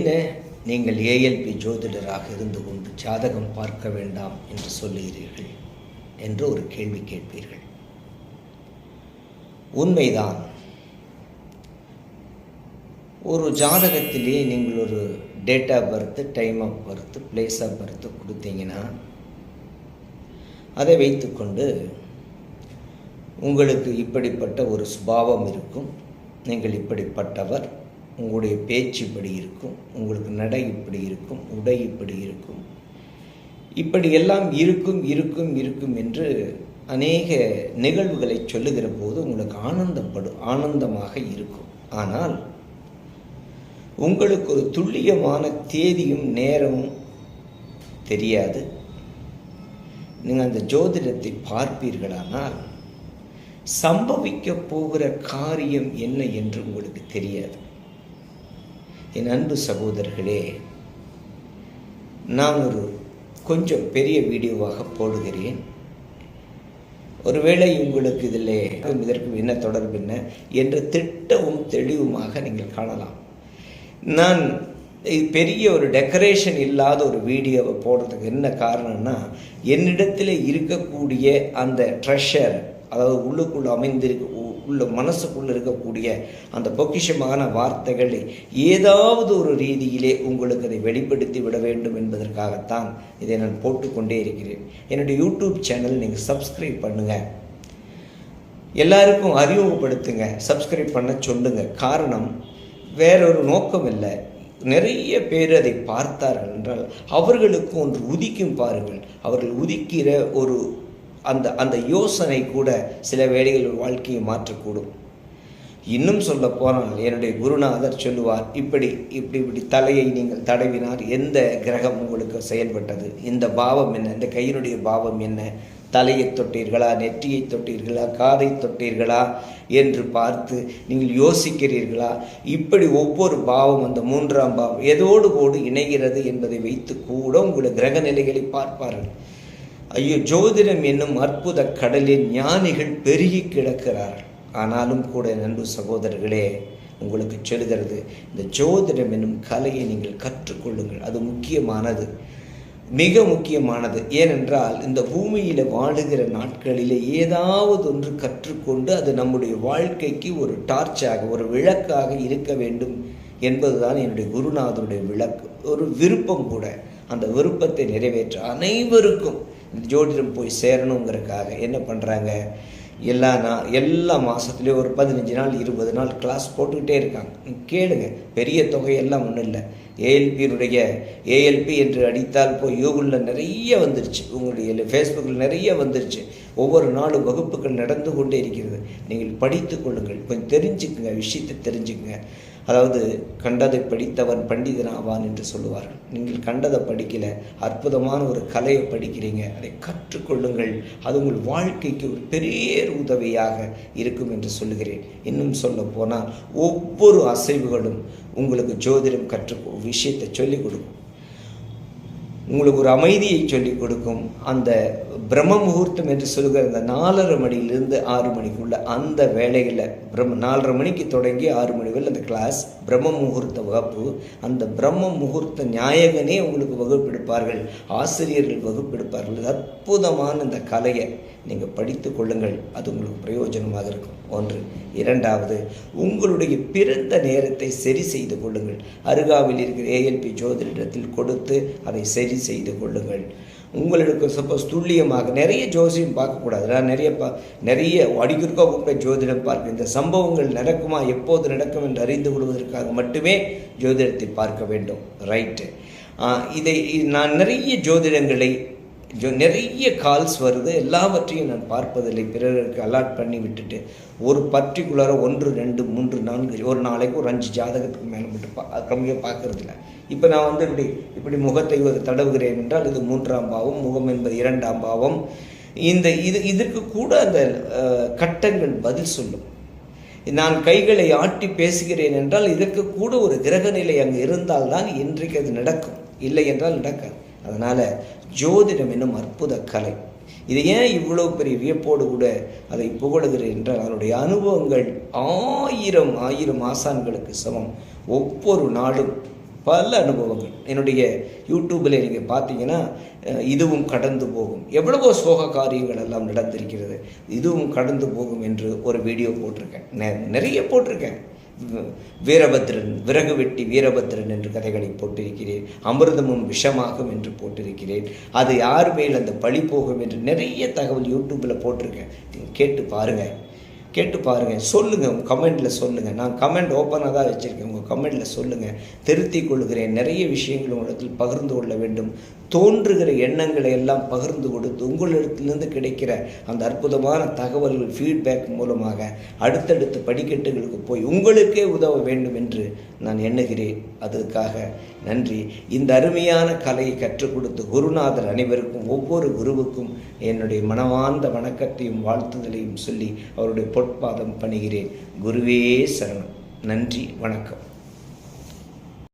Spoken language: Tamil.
என்ன நீங்கள் ஏஎல்பி ஜோதிடராக இருந்து கொண்டு ஜாதகம் பார்க்க வேண்டாம் என்று சொல்லுகிறீர்கள் என்று ஒரு கேள்வி கேட்பீர்கள். உண்மைதான். ஒரு ஜாதகத்திலே நீங்கள் ஒரு date of birth, time of birth, place of birth கொடுத்தீங்கன்னா அதை வைத்துக்கொண்டு உங்களுக்கு இப்படிப்பட்ட ஒரு சுபாவம் இருக்கும், நீங்கள் இப்படிப்பட்டவர், உங்களுடைய பேச்சு இப்படி இருக்கும், உங்களுக்கு நடை இப்படி இருக்கும், உடை இப்படி இருக்கும், இப்படியெல்லாம் இருக்கும் இருக்கும் இருக்கும் என்று அநேக நிகழ்வுகளை சொல்லுகிற போது உங்களுக்கு ஆனந்தமாக இருக்கும். ஆனால் உங்களுக்கு ஒரு துல்லியமான தேதியும் நேரமும் தெரியாது. நீங்கள் அந்த ஜோதிடத்தை பார்ப்பீர்களானால் சம்பவிக்க போகிற காரியம் என்ன என்று உங்களுக்கு தெரியாது. என் அன்பு சகோதரர்களே, நான் ஒரு கொஞ்சம் பெரிய வீடியோவாக போடுகிறேன். ஒருவேளை உங்களுக்கு இதற்கு என்ன தொடர்பு என்ன என்று திட்டவும் தெளிவுமாக நீங்கள் காணலாம். நான் பெரிய ஒரு டெக்கரேஷன் இல்லாத ஒரு வீடியோவை போடுறதுக்கு என்ன காரணம்னா, என்னிடத்தில் இருக்கக்கூடிய அந்த ட்ரெஷர், அதாவது உள்ளுக்குள்ளே உள்ள மனசுக்குள்ளே இருக்கக்கூடிய அந்த பொக்கிஷமான வார்த்தைகளை ஏதாவது ஒரு ரீதியிலே உங்களுக்கு அதை வெளிப்படுத்தி விட வேண்டும் என்பதற்காகத்தான் இதை நான் போட்டுக்கொண்டே இருக்கிறேன். என்னுடைய யூடியூப் சேனல் நீங்கள் சப்ஸ்கிரைப் பண்ணுங்கள், எல்லாருக்கும் அறிமுகப்படுத்துங்க, சப்ஸ்கிரைப் பண்ண சொல்லுங்கள். காரணம் வேறொரு நோக்கம் இல்லை. நிறைய பேர் அதை பார்த்தார்கள் என்றால் அவர்களுக்கு ஒன்று உதிக்கும் பாருங்கள். அவர்கள் உதிக்கிற ஒரு அந்த யோசனை கூட சில வேளைகள் வாழ்க்கையை மாற்றக்கூடும். இன்னும் சொல்ல போனால் என்னுடைய குருநாதர் சொல்லுவார், இப்படி தலையை நீங்கள் தடவினார் எந்த கிரகம் உங்களுக்கு செயல்பட்டது, இந்த பாவம் என்ன, இந்த கையினுடைய பாவம் என்ன, தலையை தொட்டீர்களா, நெற்றியை தொட்டீர்களா, காதை தொட்டீர்களா என்று பார்த்து நீங்கள் யோசிக்கிறீர்களா? இப்படி ஒவ்வொரு பாவம், அந்த மூன்றாம் பாவம் எதோடு இணைகிறது என்பதை வைத்து கூட உங்களுடைய கிரக நிலைகளை பார்ப்பார்கள். ஐயோ, ஜோதிடம் என்னும் அற்புத கடலில் ஞானிகள் பெருகி கிடக்கிறார்கள். ஆனாலும் கூட நண்பு சகோதரர்களே, உங்களுக்கு சொல்கிறது, இந்த ஜோதிடம் என்னும் கலையை நீங்கள் கற்றுக்கொள்ளுங்கள். அது முக்கியமானது, மிக முக்கியமானது. ஏனென்றால் இந்த பூமியில் வாழுகிற நாட்களிலே ஏதாவது ஒன்று கற்றுக்கொண்டு அது நம்முடைய வாழ்க்கைக்கு ஒரு டார்ச்சாக, ஒரு விளக்காக இருக்க வேண்டும் என்பதுதான் என்னுடைய குருநாதருடைய விளக்கு, ஒரு விருப்பம் கூட. அந்த விருப்பத்தை நிறைவேற்ற அனைவருக்கும் ஜோதிடம் போய் சேரணுங்கிறதுக்காக என்ன பண்ணுறாங்க, எல்லா மாதத்துலேயும் ஒரு 15 நாள் 20 நாள் கிளாஸ் போட்டுக்கிட்டே இருக்காங்க. கேளுங்க, பெரிய தொகையெல்லாம் ஒன்றும் இல்லை. ஏஎல்பி என்று அடித்தால் போய் கூகுளில் நிறைய வந்துருச்சு, உங்களுடைய ஃபேஸ்புக்கில் நிறைய வந்துருச்சு. ஒவ்வொரு நாளும் வகுப்புகள் நடந்து கொண்டே இருக்கிறது. நீங்கள் படித்து கொள்ளுங்கள், கொஞ்சம் தெரிஞ்சுக்குங்க, விஷயத்தை தெரிஞ்சுக்குங்க. அதாவது கண்டதை படித்தவன் பண்டிதன் ஆவான் என்று சொல்லுவார்கள். நீங்கள் கண்டதை படிக்கல, அற்புதமான ஒரு கலையை படிக்கிறீங்க, அதை கற்றுக்கொள்ளுங்கள். அது உங்கள் வாழ்க்கைக்கு ஒரு பெரிய உதவியாக இருக்கும் என்று சொல்லுகிறேன். இன்னும் சொல்ல போனால் ஒவ்வொரு அசைவுகளும் உங்களுக்கு ஜோதிடம் விஷயத்தை சொல்லிக் கொடுக்கும், உங்களுக்கு ஒரு அமைதியை சொல்லிக் கொடுக்கும். அந்த பிரம்ம முகூர்த்தம் என்று சொல்கிற அந்த 4:30 மணியிலிருந்து 6 மணிக்குள்ள அந்த வேலையில் 4:30 மணிக்கு தொடங்கி 6 மணி வரை அந்த கிளாஸ் பிரம்ம முகூர்த்த வகுப்பு. அந்த பிரம்ம முகூர்த்த நாயகனே உங்களுக்கு வகுப்பெடுப்பார்கள், ஆசிரியர்கள் வகுப்பெடுப்பார்கள். அற்புதமான இந்த கலையை நீங்கள் படித்து கொள்ளுங்கள், அது உங்களுக்கு பிரயோஜனமாக இருக்கும். ஒன்று. இரண்டாவது, உங்களுடைய பிறந்த நேரத்தை சரி செய்து கொள்ளுங்கள். அருகாமையில் இருக்கிற ஏஎல்பி ஜோதிடத்தில் கொடுத்து அதை சரி செய்து கொள்ளுங்கள். உங்களுக்கு சப்போஸ் துல்லியமாக நிறைய ஜோசியம் பார்க்கக்கூடாது. நான் நிறைய அடிக்கொருக்கா கூப்பிட்ட ஜோதிடம் பார்க்க, இந்த சம்பவங்கள் நடக்குமா, எப்போது நடக்கும் என்று அறிந்து கொள்வதற்காக மட்டுமே ஜோதிடத்தை பார்க்க வேண்டும். ரைட்டு. நான் நிறைய ஜோதிடங்களை நிறைய கால்ஸ் வருது, எல்லாவற்றையும் நான் பார்ப்பதில்லை. பிறருக்கு அலாட் பண்ணி விட்டுட்டு ஒரு பர்டிகுலராக 1 2 3 4 ஒரு நாளைக்கு ஒரு 5 ஜாதகத்துக்கு மேலே மட்டும் கம்மியாக பார்க்கறதில்ல. இப்போ நான் இப்படி முகத்தை தடவுகிறேன் என்றால் இது 3ஆம் பாவம், முகம் என்பது 2ஆம் பாவம். இதற்கு கூட அந்த கட்டங்கள் பதில் சொல்லும். நான் கைகளை ஆட்டி பேசுகிறேன் என்றால் இதற்கு கூட ஒரு கிரகநிலை அங்கே இருந்தால்தான் இன்றைக்கு அது நடக்கும், இல்லை என்றால் நடக்காது. அதனால் ஜோதிடம் என்னும் அற்புத கலை, இதை ஏன் இவ்வளோ பெரிய வியப்போடு கூட அதை புகழுகிறேன் என்றால் அதனுடைய அனுபவங்கள் 1000 ஆசான்களுக்கு சமம். ஒவ்வொரு நாளும் பல அனுபவங்கள் என்னுடைய யூடியூப்பில் நீங்கள் பார்த்தீங்கன்னா இதுவும் கடந்து போகும், எவ்வளவோ சோக காரியங்கள் எல்லாம் நடந்திருக்கிறது, இதுவும் கடந்து போகும் என்று ஒரு வீடியோ போட்டிருக்கேன், நிறைய போட்டிருக்கேன். வீரபத்ரன், விறகு வெட்டி வீரபத்ரன் என்று கதைகளை போட்டிருக்கிறேன். அமிர்தமும் விஷமாகும் என்று போட்டிருக்கிறேன். அது யார் மேல் அந்த பழி போகும் என்று நிறைய தகவல் யூடியூப்பில் போட்டிருக்கேன். நீங்கள் கேட்டு பாருங்கள், சொல்லுங்கள், உங்கள் கமெண்டில் சொல்லுங்கள். நான் கமெண்ட் ஓப்பனாக தான் வச்சுருக்கேன், உங்கள் கமெண்டில் சொல்லுங்கள். திருத்திக் கொள்கிறேன். நிறைய விஷயங்கள் உங்களிடத்தில் பகிர்ந்து கொள்ள வேண்டும். தோன்றுகிற எண்ணங்களை எல்லாம் பகிர்ந்து கொடுத்து உங்களிடத்திலிருந்து கிடைக்கிற அந்த அற்புதமான தகவல்கள் ஃபீட்பேக் மூலமாக அடுத்தடுத்த படிக்கட்டுகளுக்கு போய் உங்களுக்கே உதவ வேண்டும் என்று நான் எண்ணுகிறேன். அதற்காக நன்றி. இந்த அருமையான கலையை கற்றுக் கொடுத்த குருநாதர் அனைவருக்கும், ஒவ்வொரு குருவுக்கும் என்னுடைய மனமார்ந்த வணக்கத்தையும் வாழ்த்துதலையும் சொல்லி அவருடைய பொற்பாதம் பணிகிறேன். குருவே சரணம். நன்றி, வணக்கம்.